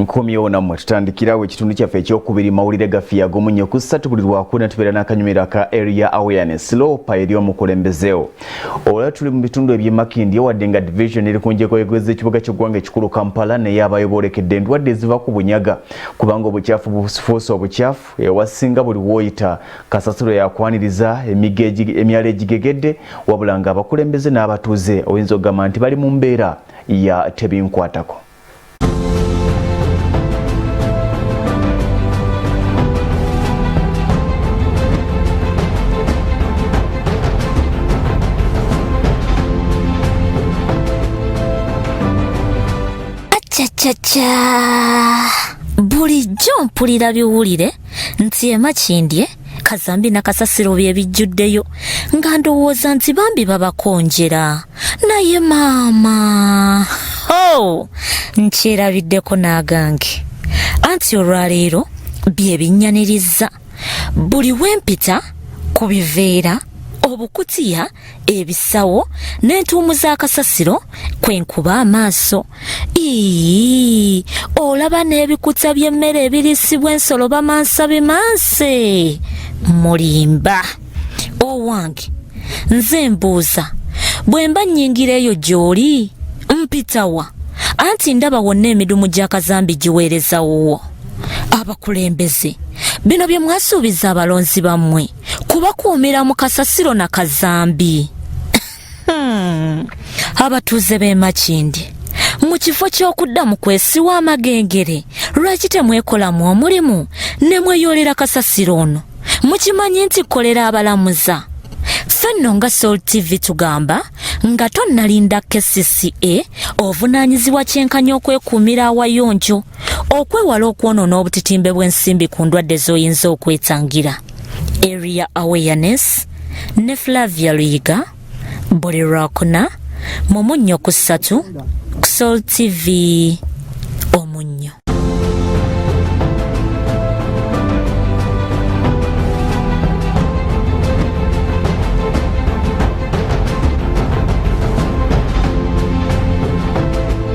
nkomyewo nammwe tutandikirawo ekitundu kyaffe ekyokubiri mawulire gaffe ag'omunnyo ku 3 buli lwakuna tubeera n'akanyumiro ka area awareness lopa eri omukulembezeewo olwa tuli mu bitundu eby'emakindye wadde nga division eri ku njegoyegweza ekibuga ky'eggwanga ekikulu Kampala naye abayo boolekedde endwadde eziva ku bunyaga kubanga obukyafu bufuuse obukyafu ewasinga buli wooyita kasasiro yakwaniriza emyalo egigegedde wabula nga abakulembeze n'abatuuze oyinza okugamba nti bali mu mbeera ya tebinkwatako. Bulijjo mpulira biwulire nti emakindye Kazambi na Kasasiro bye bijjuddeyo nga ndowooza nti bambi babakonjera naye maama nkyerabiddeko n'agange anti olwaleero bye binnyaniriza buli wempita ku biveera obukutiya ebisawo n'entuumu za Kasasiro kwenkuba amaaso olaba n'ebikuta by'emmere ebirisibwa ensolo bamansa bimanse mulimba owange nze mbuuza bwe mba nnyingira eyo gy'oli mpitawa anti ndaba wonna emidumu gya Kazambi giweereza wuwo abakulembeze bino bye mwasuubiza abalonzi bammwe kubakuumira mu Kasasiro na Kazambi abatuuze b'e Makindye mu kifo ky'okuddamu kwesiwa amagengere lwaki temwekolamu omulimu ne mweyoolera Kasasiro ono mukimanyi nti kolera abalamuza so nno nga Soul TV tugamba nga tonnalinda KCCA ovunaanyizibwa kyenkanya okwekuumira awayonjo okwewala okwonoona obutitimbe bw'ensimbi ku ndwadde z'oyinza okwetangira. Area Awareness ne Flavia Luyiga buli lwakuna mu Munnyo ku 3 ku Soul TV Omunnyo.